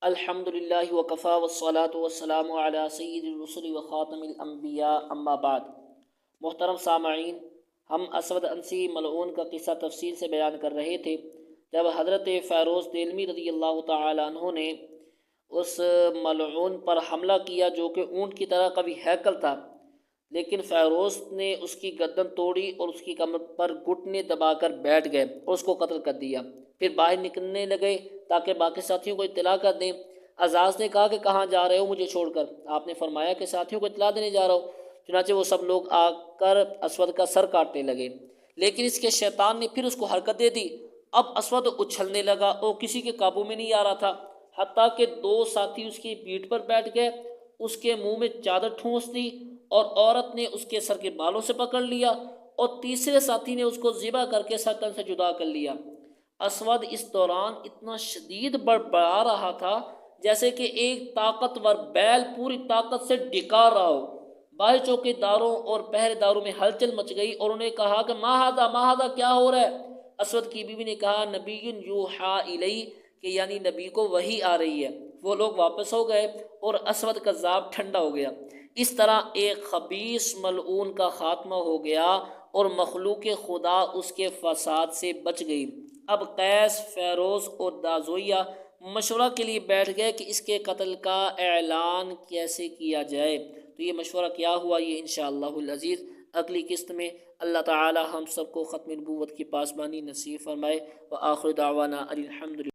الحمد للہ وکفا والصلاة والسلام علی سید الرسل وخاتم الانبیاء اما بعد۔ محترم سامعین، ہم اسود انسی ملعون کا قصہ تفصیل سے بیان کر رہے تھے جب حضرت فیروز دہلوی رضی اللہ تعالیٰ عنہ نے اس ملعون پر حملہ کیا جو کہ اونٹ کی طرح قوی ہیکل تھا، لیکن فیروز نے اس کی گردن توڑی اور اس کی کمر پر گھٹنے دبا کر بیٹھ گئے اور اس کو قتل کر دیا۔ پھر باہر نکلنے لگے تاکہ باقی ساتھیوں کو اطلاع کر دیں۔ اعزاز نے کہا کہ کہاں جا رہے ہو مجھے چھوڑ کر؟ آپ نے فرمایا کہ ساتھیوں کو اطلاع دینے جا رہا ہوں۔ چنانچہ وہ سب لوگ آ کر اسود کا سر کاٹنے لگے، لیکن اس کے شیطان نے پھر اس کو حرکت دے دی۔ اب اسود اچھلنے لگا اور کسی کے قابو میں نہیں آ رہا تھا، حتیٰ کہ دو ساتھی اس کی پیٹھ پر بیٹھ گئے، اس کے منہ میں چادر ٹھونس دی اور عورت نے اس کے سر کے بالوں سے پکڑ لیا اور تیسرے ساتھی نے اس کو ذبح کر کے سر تن سے جدا کر لیا۔ اسود اس دوران اتنا شدید بڑبڑا رہا تھا جیسے کہ ایک طاقتور بیل پوری طاقت سے ڈکار رہا ہو۔ باہر چوکے داروں اور پہرے داروں میں ہلچل مچ گئی اور انہیں کہا کہ ما ہذا کیا ہو رہا ہے؟ اسود کی بیوی نے کہا نبی یوحیٰ الی، کہ یعنی نبی کو وحی آ رہی ہے۔ وہ لوگ واپس ہو گئے اور اسود کذاب ٹھنڈا ہو گیا۔ اس طرح ایک خبیث ملعون کا خاتمہ ہو گیا اور مخلوق خدا اس کے فساد سے بچ گئی۔ اب قیس، فیروز اور دازویہ مشورہ کے لیے بیٹھ گئے کہ اس کے قتل کا اعلان کیسے کیا جائے۔ تو یہ مشورہ کیا ہوا، یہ انشاءاللہ العزیز اگلی قسط میں اللہ تعالی ہم سب کو ختم نبوت کی پاسبانی نصیب فرمائے۔ وآخر دعوانا الحمدللہ۔